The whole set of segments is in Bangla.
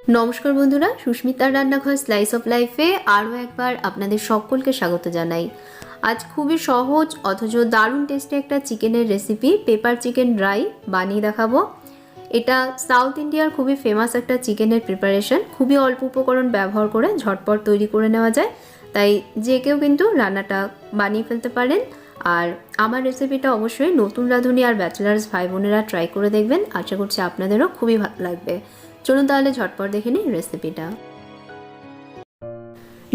নমস্কার বন্ধুরা, সুস্মিতার রান্নাঘর স্লাইস অফ লাইফে আরও একবার আপনাদের সকলকে স্বাগত জানাই। আজ খুবই সহজ অথচ দারুণ টেস্টি একটা চিকেনের রেসিপি পেপার চিকেন ড্রাই বানিয়ে দেখাবো। এটা সাউথ ইন্ডিয়ার খুবই ফেমাস একটা চিকেনের প্রিপারেশন। খুবই অল্প উপকরণ ব্যবহার করে ঝটপট তৈরি করে নেওয়া যায়, তাই যে কেউ কিন্তু রান্নাটা বানিয়ে ফেলতে পারেন। আর আমার রেসিপিটা অবশ্যই নতুন রাঁধুনি আর ব্যাচেলার্স ভাই বোনেরা ট্রাই করে দেখবেন। আশা করছি আপনাদেরও খুবই ভালো লাগবে। চলুন তাহলে ঝটপট দেখে নিই রেসিপিটা।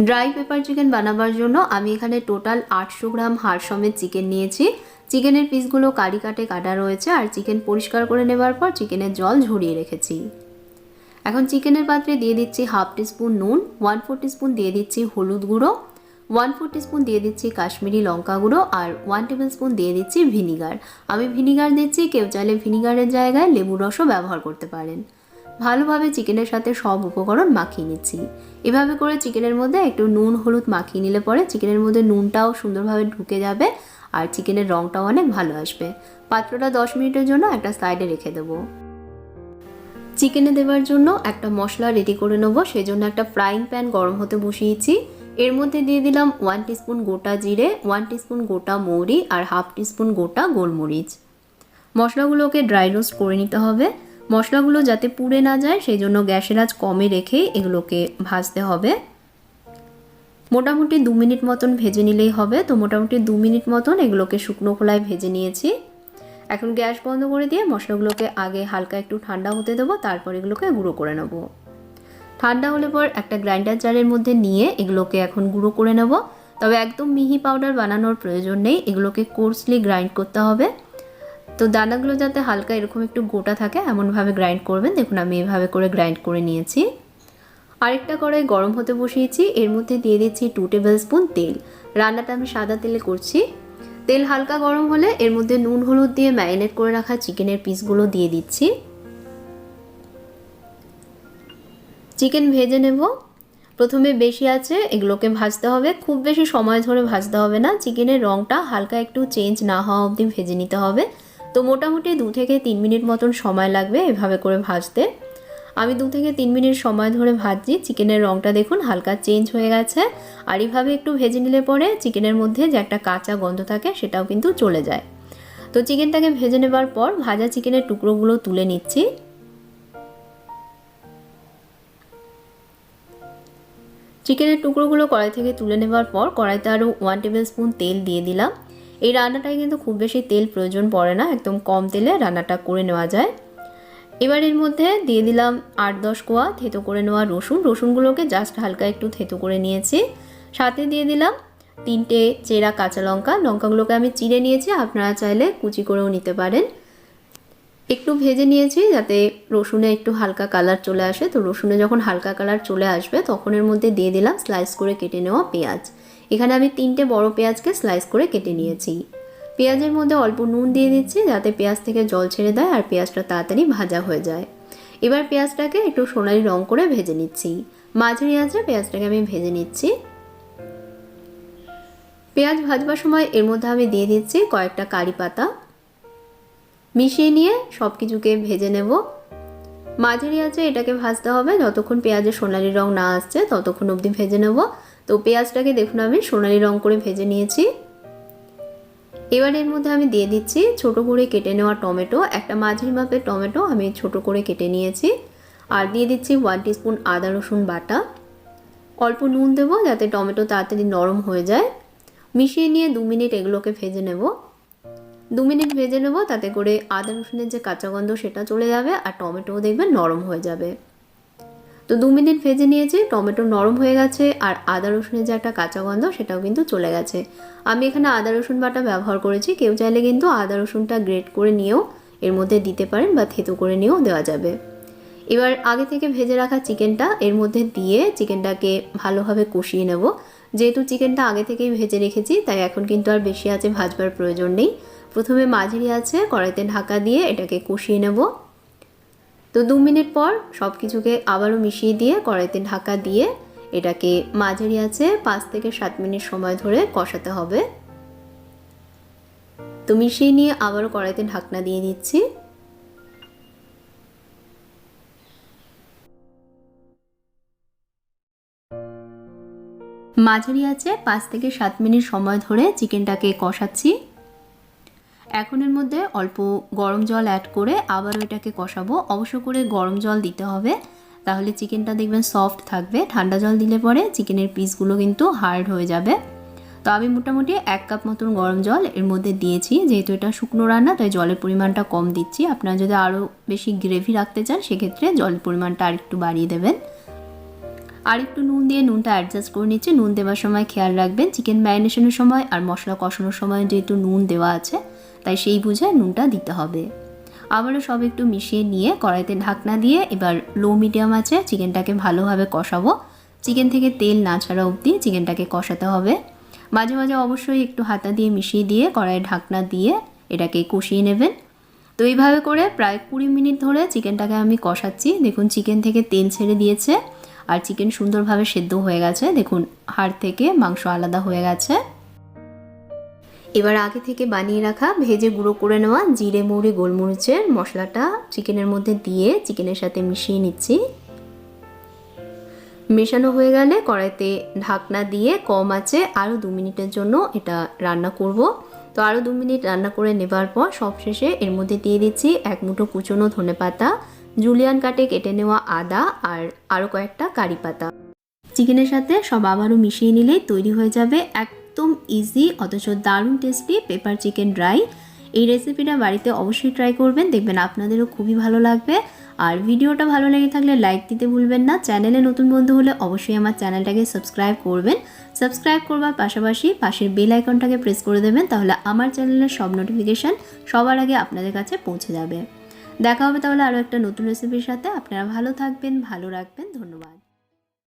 ড্রাই পেপার চিকেন বানাবার জন্য আমি এখানে টোটাল 800 গ্রাম হাড় সমেত চিকেন নিয়েছি। চিকেনের পিসগুলো কারি কাটে কাটা রয়েছে, আর চিকেন পরিষ্কার করে নেবার পর চিকেনের জল ঝরিয়ে রেখেছি। এখন চিকেনের পাত্রে দিয়ে দিচ্ছি হাফ টিস্পুন নুন, 1/4 টিস্পুন দিয়ে দিচ্ছি হলুদ গুঁড়ো, 1/4 টিস্পুন দিয়ে দিচ্ছি কাশ্মীরি লঙ্কা গুঁড়ো, আর 1 টেবিল স্পুন দিয়ে দিচ্ছি ভিনিগার। আমি ভিনিগার দিচ্ছি, কেউ চাইলে ভিনিগারের জায়গায় লেবুর রসও ব্যবহার করতে পারেন। ভালোভাবে চিকেনের সাথে সব উপকরণ মাখিয়ে নিচ্ছি। এভাবে করে চিকেনের মধ্যে একটু নুন হলুদ মাখিয়ে নিলে পরে চিকেনের মধ্যে নুনটাও সুন্দরভাবে ঢুকে যাবে আর চিকেনের রঙটাও অনেক ভালো আসবে। পাত্রটা 10 মিনিটের জন্য একটা সাইডে রেখে দেবো। চিকেনে দেওয়ার জন্য একটা মশলা রেডি করে নেবো। সেজন্য একটা ফ্রাইং প্যান গরম হতে বসিয়েছি। এর মধ্যে দিয়ে দিলাম 1 টিস্পুন গোটা জিরে, 1 টিস্পুন গোটা মৌরি আর হাফ টিস্পুন গোটা গোলমরিচ। মশলাগুলোকে ড্রাই রোস্ট করে নিতে হবে। মশলাগুলো যাতে পুড়ে না যায় সেই জন্য গ্যাসের আঁচ কমে রেখে এগুলোকে ভাজতে হবে। মোটামুটি 2 মিনিট মতন ভেজে নিলেই হবে। তো মোটামুটি 2 মিনিট মতন এগুলোকে শুকনো খোলায় ভেজে নিয়েছি। এখন গ্যাস বন্ধ করে দিয়ে মশলাগুলোকে আগে হালকা একটু ঠান্ডা হতে দেবো, তারপর এগুলোকে গুঁড়ো করে নেব। ঠান্ডা হলে পর একটা গ্রাইন্ডার জারের মধ্যে নিয়ে এগুলোকে এখন গুঁড়ো করে নেব। তবে একদম মিহি পাউডার বানানোর প্রয়োজন নেই, এগুলোকে কোর্সলি গ্রাইন্ড করতে হবে। তো দানাগুলো যাতে হালকা এরকম একটু গোটা থাকে এমনভাবে গ্রাইন্ড করবেন। দেখুন আমি এভাবে করে গ্রাইন্ড করে নিয়েছি। আরেকটা কড়াই গরম হতে বসিয়েছি। এর মধ্যে দিয়ে দিচ্ছি 2 টেবিল স্পুন তেল। রান্নাটা আমি সাদা তেলে করছি। তেল হালকা গরম হলে এর মধ্যে নুন হলুদ দিয়ে ম্যারিনেট করে রাখা চিকেনের পিসগুলো দিয়ে দিচ্ছি। চিকেন ভেজে নেব। প্রথমে বেশি আছে এগুলোকে ভাজতে হবে, খুব বেশি সময় ধরে ভাজতে হবে না। চিকেনের রঙটা হালকা একটু চেঞ্জ না হওয়া অবধি ভেজে নিতে হবে। তো মোটামুটি 2 থেকে 3 মিনিট মতন সময় লাগবে এভাবে করে ভাজতে। আমি 2 থেকে 3 মিনিট সময় ধরে ভাজছি। চিকেনের রঙটা দেখুন হালকা চেঞ্জ হয়ে গেছে। আর এইভাবে একটু ভেজে নিলে পরে চিকেনের মধ্যে যে একটা কাঁচা গন্ধ থাকে সেটাও কিন্তু চলে যায়। তো চিকেনটাকে ভেজে নেবার পর ভাজা চিকেনের টুকরোগুলো তুলে নিচ্ছি। চিকেনের টুকরোগুলো কড়াই থেকে তুলে নেবার পর কড়াইতে আরও 1 টেবিল স্পুন তেল দিয়ে দিলাম। এই রান্নাটায় কিন্তু খুব বেশি তেল প্রয়োজন পড়ে না, একদম কম তেলে রান্নাটা করে নেওয়া যায়। এবার এর মধ্যে দিয়ে দিলাম 8-10 কোয়া থেতো করে নেওয়া রসুন। রসুনগুলোকে জাস্ট হালকা একটু থেতো করে নিয়েছি। সাথে দিয়ে দিলাম 3টে চেরা কাঁচা লঙ্কা। লঙ্কাগুলোকে আমি চিড়ে নিয়েছি, আপনারা চাইলে কুচি করেও নিতে পারেন। একটু ভেজে নিয়েছি যাতে রসুনে একটু হালকা কালার চলে আসে। তো রসুনে যখন হালকা কালার চলে আসবে তখন এর মধ্যে দিয়ে দিলাম স্লাইস করে কেটে নেওয়া পেঁয়াজ। এখানে আমি 3টে বড় পেঁয়াজকে স্লাইস করে কেটে নিয়েছি। পেঁয়াজের মধ্যে অল্প নুন দিয়ে দিচ্ছি যাতে পেঁয়াজ থেকে জল ছেড়ে দেয় আর পেঁয়াজটা তাড়াতাড়ি ভাজা হয়ে যায়। এবার পেঁয়াজটাকে একটু সোনালি রং করে ভেজে নিচ্ছি। মাঝারি আঁচে পেঁয়াজটাকে আমি ভেজে নিচ্ছি। পেঁয়াজ ভাজবার সময় এর মধ্যে আমি দিয়ে দিচ্ছি কয়েকটা কারি পাতা। মিশিয়ে নিয়ে সব কিছুকে ভেজে নেব। মাঝারি আঁচে এটাকে ভাজতে হবে, যতক্ষণ পেঁয়াজের সোনালি রং না আসছে ততক্ষণ অবধি ভেজে নেব। তো পেঁয়াজটাকে দেখুন আমি সোনালি রং করে ভেজে নিয়েছি। এবার এর মধ্যে আমি দিয়ে দিচ্ছি ছোট করে কেটে নেওয়া টমেটো। একটা মাঝারি মাপের টমেটো আমি ছোট করে কেটে নিয়েছি। আর দিয়ে দিচ্ছি 1 টিস্পুন আদা রসুন বাটা। অল্প নুন দেবো যাতে টমেটো তাড়াতাড়ি নরম হয়ে যায়। মিশিয়ে নিয়ে 2 মিনিট এগুলোকে ভেজে নেব। 2 মিনিট ভেজে নেব, তাতে করে আদা রসুনের যে কাঁচা গন্ধ সেটা চলে যাবে আর টমেটোও দেখবেন নরম হয়ে যাবে। তো 2 মিনিট ভেজে নিয়েছি, টমেটো নরম হয়ে গেছে আর আদা রসুনের যে একটা কাঁচা গন্ধ সেটাও কিন্তু চলে গেছে। আমি এখানে আদা রসুন বাটা ব্যবহার করেছি, কেউ চাইলে কিন্তু আদা রসুনটা গ্রেট করে নিয়েও এর মধ্যে দিতে পারেন বা থেতো করে নিয়েও দেওয়া যাবে। এবার আগে থেকে ভেজে রাখা চিকেনটা এর মধ্যে দিয়ে চিকেনটাকে ভালোভাবে কষিয়ে নেব। যেহেতু চিকেনটা আগে থেকেই ভেজে রেখেছি তাই এখন কিন্তু আর বেশি আঁচে ভাজবার প্রয়োজন নেই। প্রথমে মাঝারি আঁচে কড়াইতে ঢাকা দিয়ে এটাকে কষিয়ে নেব। তো 2 মিনিট পর সব কিছুকে আবারও মিশিয়ে দিয়ে কড়াইতে ঢাকা দিয়ে এটাকে মাঝারি আঁচে 5 থেকে 7 মিনিট সময় ধরে কষাতে হবে। তো মিশিয়ে নিয়ে আবারও কড়াইতে ঢাকনা দিয়ে দিচ্ছি। মাঝারি আছে 5 থেকে 7 মিনিট সময় ধরে চিকেনটাকে কষাচ্ছি। এখন এর মধ্যে অল্প গরম জল অ্যাড করে আবারও এটাকে কষাবো। অবশ্য করে গরম জল দিতে হবে, তাহলে চিকেনটা দেখবেন সফট থাকবে। ঠান্ডা জল দিলে পরে চিকেনের পিসগুলো কিন্তু হার্ড হয়ে যাবে। তো আমি মোটামুটি 1 কাপ মতন গরম জল এর মধ্যে দিয়েছি। যেহেতু এটা শুকনো রান্না তাই জলের পরিমাণটা কম দিচ্ছি। আপনারা যদি আরও বেশি গ্রেভি রাখতে চান সেক্ষেত্রে জলের পরিমাণটা আরেকটু বাড়িয়ে দেবেন। আর একটু নুন দিয়ে নুনটা অ্যাডজাস্ট করে নিচ্ছি। নুন দেওয়ার সময় খেয়াল রাখবেন চিকেন ম্যারিনেশনের সময় আর মশলা কষানোর সময় যেহেতু নুন দেওয়া আছে তাই সেই বুঝে নুনটা দিতে হবে। আবারও সব একটু মিশিয়ে নিয়ে কড়াইতে ঢাকনা দিয়ে এবার লো মিডিয়াম আছে চিকেনটাকে ভালোভাবে কষাবো। চিকেন থেকে তেল না ছাড়া অবধি চিকেনটাকে কষাতে হবে। মাঝে মাঝে অবশ্যই একটু হাতা দিয়ে মিশিয়ে দিয়ে কড়াইয়ে ঢাকনা দিয়ে এটাকে কষিয়ে নেবেন। তো এইভাবে করে প্রায় 20 মিনিট ধরে চিকেনটাকে আমি কষাচ্ছি। দেখুন চিকেন থেকে তেল ছেড়ে দিয়েছে আর চিকেন সুন্দরভাবে সেদ্ধ হয়ে গেছে। দেখুন হাড় থেকে মাংস আলাদা হয়ে গেছে। এবার আগে থেকে বানিয়ে রাখা ভেজে গুঁড়ো করে নেওয়া জিরে মৌরি গোলমরিচের মশলাটা চিকেনের মধ্যে দিয়ে চিকেনের সাথে মিশিয়ে নিচ্ছি। মেশানো হয়ে গেলে কড়াইতে ঢাকনা দিয়ে কম আঁচে আরও 2 মিনিটের জন্য এটা রান্না করব। তো আরও 2 মিনিট রান্না করে নেবার পর সবশেষে এর মধ্যে দিয়ে দিচ্ছি 1 মুঠো কুচনো ধনেপাতা, জুলিয়ান কাটে কেটে নেওয়া আদা আর আরও কয়েকটা কারি পাতা। চিকেনের সাথে সব আবারও মিশিয়ে নিলেই তৈরি হয়ে যাবে একদম ইজি অথচ দারুণ টেস্টি পেপার চিকেন ড্রাই। এই রেসিপিটা বাড়িতে অবশ্যই ট্রাই করবেন, দেখবেন আপনাদেরও খুবই ভালো লাগবে। আর ভিডিওটা ভালো লেগে থাকলে লাইক দিতে ভুলবেন না। চ্যানেলে নতুন বন্ধু হলে অবশ্যই আমার চ্যানেলটাকে সাবস্ক্রাইব করবেন। সাবস্ক্রাইব করবার পাশাপাশি পাশের বেল আইকনটাকে প্রেস করে দেবেন, তাহলে আমার চ্যানেলের সব নোটিফিকেশান সবার আগে আপনাদের কাছে পৌঁছে যাবে। দেখা হবে তাহলে আরও একটা নতুন রেসিপির সাথে। আপনারা ভালো থাকবেন, ভালো রাখবেন। ধন্যবাদ।